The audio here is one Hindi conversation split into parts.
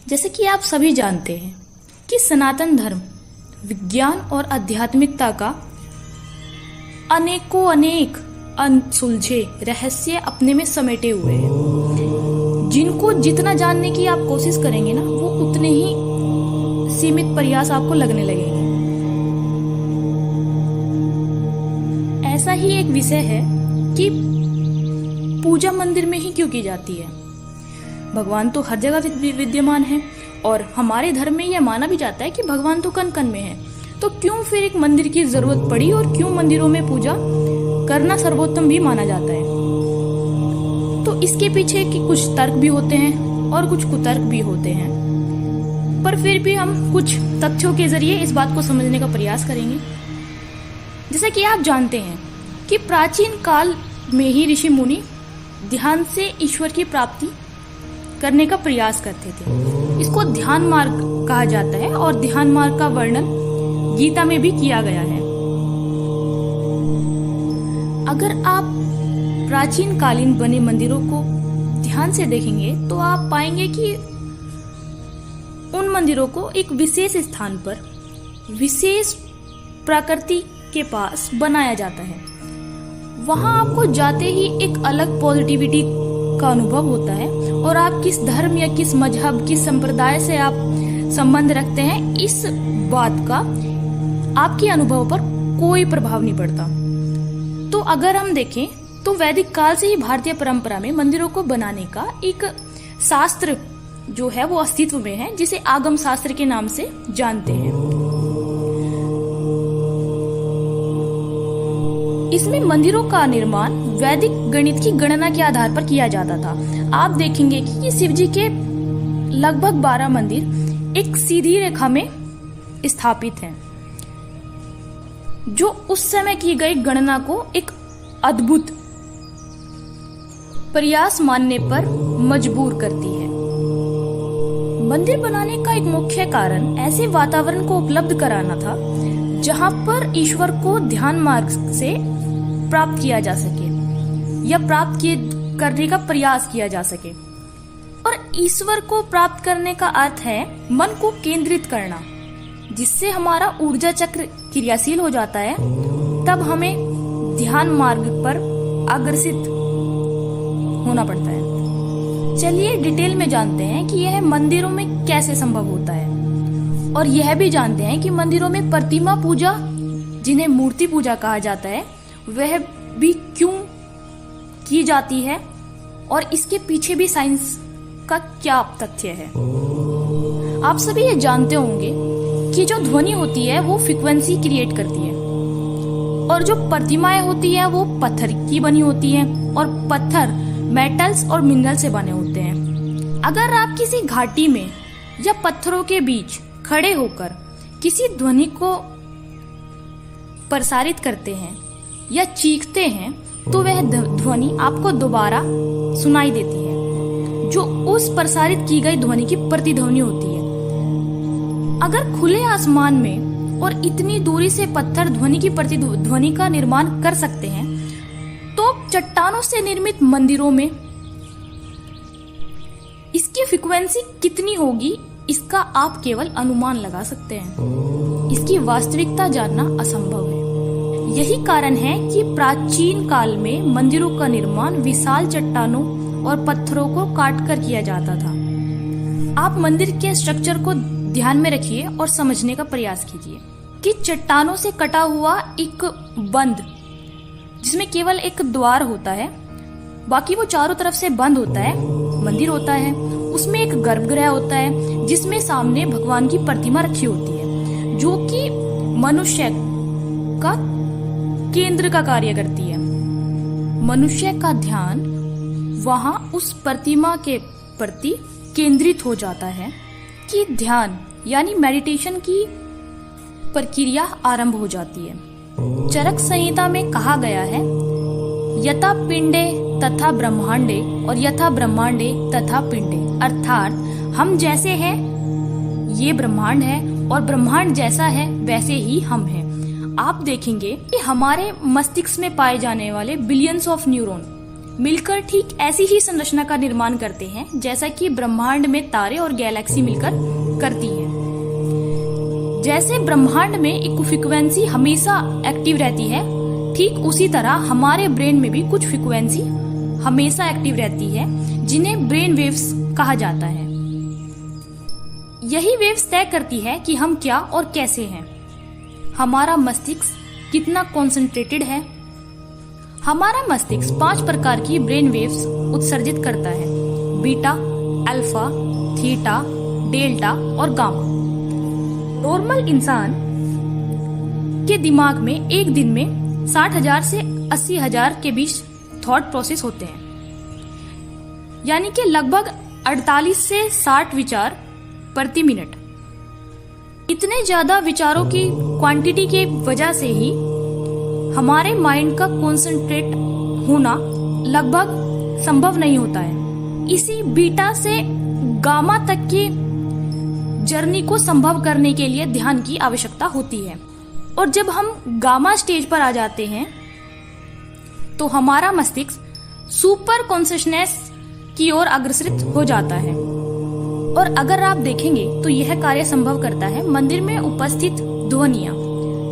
जैसे कि आप सभी जानते हैं कि सनातन धर्म विज्ञान और आध्यात्मिकता का अनेकों अनेक अनसुलझे रहस्य अपने में समेटे हुए हैं, जिनको जितना जानने की आप कोशिश करेंगे ना, वो उतने ही सीमित प्रयास आपको लगने लगेंगे। ऐसा ही एक विषय है कि पूजा मंदिर में ही क्यों की जाती है। भगवान तो हर जगह विद्यमान है और हमारे धर्म में यह माना भी जाता है कि भगवान तो कण कण में है, तो क्यों फिर एक मंदिर की जरूरत पड़ी और क्यों मंदिरों में पूजा करना सर्वोत्तम भी माना जाता है। तो इसके पीछे कि कुछ तर्क भी होते हैं और कुछ कुतर्क भी होते हैं, पर फिर भी हम कुछ तथ्यों के जरिए इस बात को समझने का प्रयास करेंगे। जैसा कि आप जानते हैं कि प्राचीन काल में ही ऋषि मुनि ध्यान से ईश्वर की प्राप्ति करने का प्रयास करते थे। इसको ध्यान मार्ग कहा जाता है और ध्यान मार्ग का वर्णन गीता में भी किया गया है। अगर आप प्राचीन कालीन बने मंदिरों को ध्यान से देखेंगे तो आप पाएंगे कि उन मंदिरों को एक विशेष स्थान पर विशेष प्रकृति के पास बनाया जाता है। वहां आपको जाते ही एक अलग पॉजिटिविटी का अनुभव होता है और आप किस धर्म या किस मजहब किस संप्रदाय से आप संबंध रखते हैं, इस बात का आपके अनुभव पर कोई प्रभाव नहीं पड़ता। तो अगर हम देखें तो वैदिक काल से ही भारतीय परंपरा में मंदिरों को बनाने का एक शास्त्र जो है वो अस्तित्व में है, जिसे आगम शास्त्र के नाम से जानते हैं। इसमें मंदिरों का निर्माण वैदिक गणित की गणना के आधार पर किया जाता था। आप देखेंगे कि शिव जी के लगभग 12 मंदिर एक सीधी रेखा में स्थापित हैं, जो उस समय की गई गणना को एक अद्भुत प्रयास मानने पर मजबूर करती है। मंदिर बनाने का एक मुख्य कारण ऐसे वातावरण को उपलब्ध कराना था जहां पर ईश्वर को ध्यान मार्ग से प्राप्त किया जा सके या करने का प्रयास किया जा सके। और ईश्वर को प्राप्त करने का अर्थ है मन को केंद्रित करना, जिससे हमारा ऊर्जा चक्र क्रियाशील हो जाता है। तब हमें ध्यान मार्ग पर अग्रसित होना पड़ता है। चलिए डिटेल में जानते हैं कि यह मंदिरों में कैसे संभव होता है, और यह भी जानते हैं कि मंदिरों में प्रतिमा पूजा, जिन्हें मूर्ति पूजा कहा जाता है, वह भी क्यों की जाती है और इसके पीछे भी साइंस का क्या तथ्य है। आप सभी ये जानते होंगे कि जो ध्वनि होती है वो फ्रीक्वेंसी क्रिएट करती है, और जो प्रतिमाएं होती है वो पत्थर की बनी होती है, और पत्थर मेटल्स और मिनरल से बने होते हैं। अगर आप किसी घाटी में या पत्थरों के बीच खड़े होकर किसी ध्वनि को प्रसारित करते हैं या चीखते हैं तो वह ध्वनि आपको दोबारा सुनाई देती है, जो उस प्रसारित की गई ध्वनि की प्रतिध्वनि होती है। अगर खुले आसमान में और इतनी दूरी से पत्थर ध्वनि की प्रतिध्वनि का निर्माण कर सकते हैं, तो चट्टानों से निर्मित मंदिरों में इसकी फ्रीक्वेंसी कितनी होगी, इसका आप केवल अनुमान लगा सकते हैं। इसकी वास्तविकता जानना असंभव है। यही कारण है कि प्राचीन काल में मंदिरों का निर्माण विशाल चट्टानों और पत्थरों को काटकर किया जाता था। आप मंदिर के स्ट्रक्चर को ध्यान में रखिए और समझने का प्रयास कीजिए कि चट्टानों से कटा हुआ एक बंद, जिसमें केवल एक द्वार होता है, बाकी वो चारों तरफ से बंद होता है, मंदिर होता है। उसमें एक गर्भगृह होता है जिसमें सामने भगवान की प्रतिमा रखी होती है, जो कि मनुष्य का केंद्र का कार्य करती है। मनुष्य का ध्यान वहां उस प्रतिमा के प्रति केंद्रित हो जाता है कि ध्यान यानी मेडिटेशन की प्रक्रिया आरंभ हो जाती है। चरक संहिता में कहा गया है, यथा पिंडे तथा ब्रह्मांडे और यथा ब्रह्मांडे तथा पिंडे, अर्थात हम जैसे हैं ये ब्रह्मांड है और ब्रह्मांड जैसा है वैसे ही हम हैं। आप देखेंगे कि हमारे मस्तिष्क में पाए जाने वाले बिलियंस ऑफ न्यूरॉन मिलकर ठीक ऐसी ही संरचना का निर्माण करते हैं जैसा कि ब्रह्मांड में तारे और गैलेक्सी मिलकर करती हैं। जैसे ब्रह्मांड में एक फ्रीक्वेंसी हमेशा एक्टिव रहती है, ठीक उसी तरह हमारे ब्रेन में भी कुछ फ्रीक्वेंसी हमेशा एक्टिव रहती है, जिन्हें ब्रेन वेव्स कहा जाता है। यही वेव्स तय करती है कि हम क्या और कैसे हैं। हमारा मस्तिष्क कितना कॉन्सेंट्रेटेड है। हमारा मस्तिष्क 5 प्रकार की ब्रेन वेव्स उत्सर्जित करता है: बीटा, अल्फा, थीटा, डेल्टा और गामा। नॉर्मल इंसान के दिमाग में एक दिन में 60,000 से 80,000 के बीच थॉट प्रोसेस होते हैं, यानी कि लगभग 48 से 60 विचार प्रति मिनट। इतने ज्यादा विचारों की क्वांटिटी के वजह से ही हमारे माइंड का कॉन्सेंट्रेट होना लगभग संभव नहीं होता है। इसी बीटा से गामा तक की जर्नी को संभव करने के लिए ध्यान की आवश्यकता होती है। और जब हम गामा स्टेज पर आ जाते हैं तो हमारा मस्तिष्क सुपर कॉन्शियसनेस की ओर अग्रसर हो जाता है। और अगर आप देखेंगे तो यह कार्य संभव करता है मंदिर में उपस्थित ध्वनियां।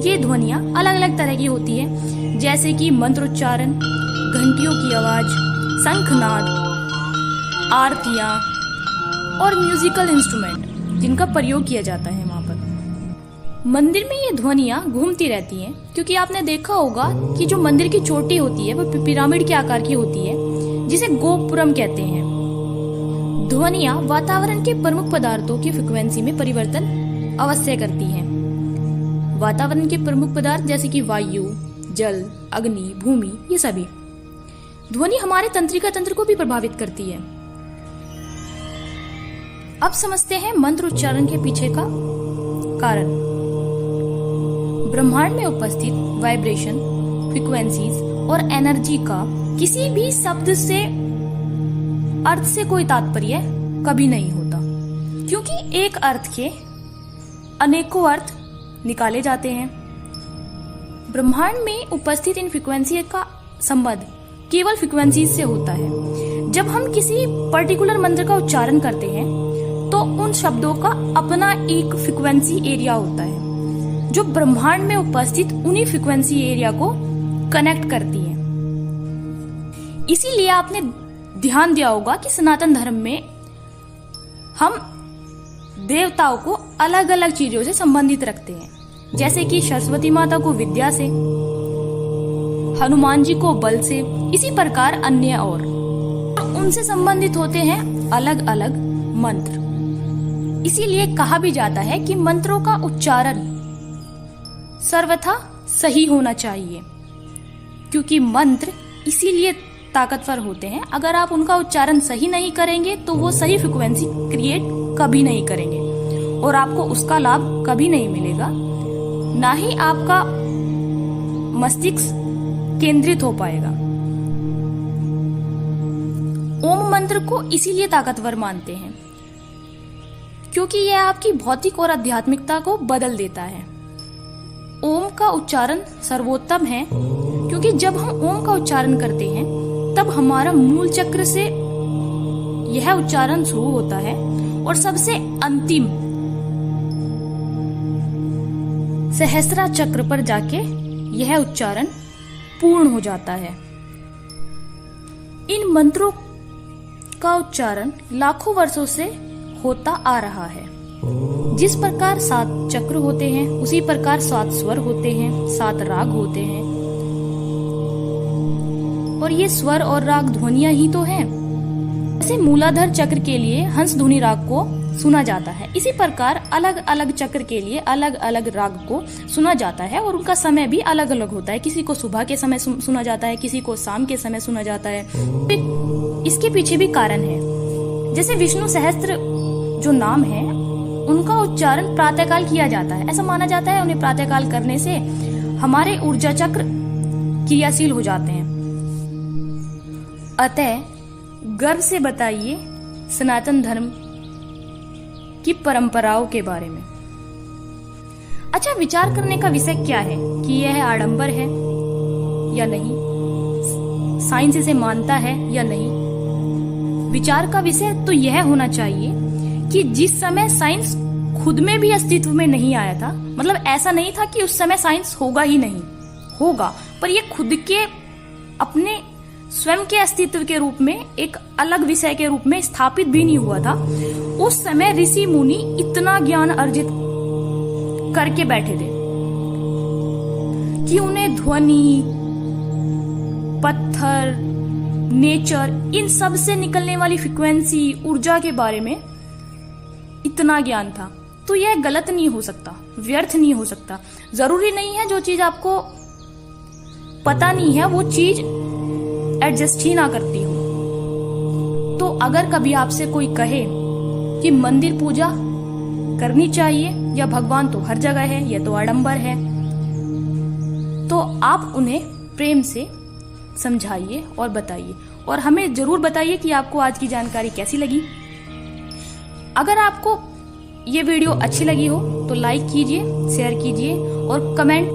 ये ध्वनियां अलग अलग तरह की होती है, जैसे कि मंत्रोच्चारण, घंटियों की आवाज, शंखनाद, आरतियां और म्यूजिकल इंस्ट्रूमेंट जिनका प्रयोग किया जाता है वहां पर। मंदिर में ये ध्वनियां घूमती रहती हैं, क्योंकि आपने देखा होगा कि जो मंदिर की चोटी होती है वो पिरामिड के आकार की होती है, जिसे गोपुरम कहते हैं। ध्वनियां वातावरण के प्रमुख पदार्थों की फ्रीक्वेंसी में परिवर्तन अवश्य करती हैं। वातावरण के प्रमुख पदार्थ जैसे कि वायु, जल, अग्नि, भूमि, ये सभी ध्वनि हमारे तंत्रिका तंत्र को भी प्रभावित करती है। अब समझते हैं मंत्र उच्चारण के पीछे का कारण। ब्रह्मांड में उपस्थित वाइब्रेशन, फ्रीक्वेंसीज और एनर्जी का किसी भी शब्द से अर्थ से कोई तात्पर्य कभी नहीं होता, क्योंकि एक अर्थ के अनेकों अर्थ निकाले जाते हैं। ब्रह्मांड में उपस्थित इन फ्रीक्वेंसी का संबंध केवल फ्रीक्वेंसी से होता है। जब हम किसी पर्टिकुलर मंत्र का उच्चारण करते हैं तो उन शब्दों का अपना एक फ्रीक्वेंसी एरिया होता है, जो ब्रह्मांड में उपस्थित उन्हीं फ्रीक्वेंसी एरिया को कनेक्ट करती है। इसीलिए आपने ध्यान दिया होगा कि सनातन धर्म में हम देवताओं को अलग अलग चीजों से संबंधित रखते हैं, जैसे कि सरस्वती माता को विद्या से, हनुमान जी को बल से, इसी प्रकार अन्य और उनसे संबंधित होते हैं अलग अलग मंत्र। इसीलिए कहा भी जाता है कि मंत्रों का उच्चारण सर्वथा सही होना चाहिए, क्योंकि मंत्र इसीलिए ताकतवर होते हैं। अगर आप उनका उच्चारण सही नहीं करेंगे तो वो सही फ्रीक्वेंसी क्रिएट कभी नहीं करेंगे और आपको उसका लाभ कभी नहीं मिलेगा, ना ही आपका मस्तिष्क केंद्रित हो पाएगा। ओम मंत्र को इसीलिए ताकतवर मानते हैं क्योंकि यह आपकी भौतिक और आध्यात्मिकता को बदल देता है। ओम का उच्चारण सर्वोत्तम है, क्योंकि जब हम ओम का उच्चारण करते हैं तब हमारा मूल चक्र से यह उच्चारण शुरू होता है और सबसे अंतिम सहस्रा चक्र पर जाके यह उच्चारण पूर्ण हो जाता है। इन मंत्रों का उच्चारण लाखों वर्षों से होता आ रहा है। जिस प्रकार 7 चक्र होते हैं उसी प्रकार 7 स्वर होते हैं, 7 राग होते हैं, और ये स्वर और राग ध्वनियां ही तो हैं। जैसे मूलाधार चक्र के लिए हंस ध्वनि राग को सुना जाता है, इसी प्रकार अलग अलग चक्र के लिए अलग अलग राग को सुना जाता है और उनका समय भी अलग अलग होता है। किसी को सुबह के समय सुना जाता है, किसी को शाम के समय सुना जाता है। इसके पीछे भी कारण है। जैसे विष्णु सहस्त्र जो नाम है उनका उच्चारण प्रातःकाल किया जाता है। ऐसा माना जाता है उन्हें प्रातःकाल करने से हमारे ऊर्जा चक्र क्रियाशील हो जाते हैं। अतः गर्व से बताइए सनातन धर्म की परंपराओं के बारे में। अच्छा, विचार करने का विषय क्या है कि यह आडंबर है या नहीं। साइंस इसे मानता है या नहीं। विचार का विषय तो यह होना चाहिए कि जिस समय साइंस खुद में भी अस्तित्व में नहीं आया था, मतलब ऐसा नहीं था कि उस समय साइंस होगा ही नहीं, होगा, पर ये खुद के अपने स्वयं के अस्तित्व के रूप में एक अलग विषय के रूप में स्थापित भी नहीं हुआ था। उस समय ऋषि मुनि इतना ज्ञान अर्जित करके बैठे थे कि उन्हें ध्वनि, पत्थर, नेचर, इन सब से निकलने वाली फ्रीक्वेंसी, ऊर्जा के बारे में इतना ज्ञान था। तो यह गलत नहीं हो सकता, व्यर्थ नहीं हो सकता। जरूरी नहीं है जो चीज आपको पता नहीं है वो चीज एडजस्ट ही ना करती हो। तो अगर कभी आपसे कोई कहे कि मंदिर पूजा करनी चाहिए या भगवान तो हर जगह है, यह तो आडंबर है, तो आप उन्हें प्रेम से समझाइए और बताइए, और हमें जरूर बताइए कि आपको आज की जानकारी कैसी लगी। अगर आपको ये वीडियो अच्छी लगी हो तो लाइक कीजिए, शेयर कीजिए और कमेंट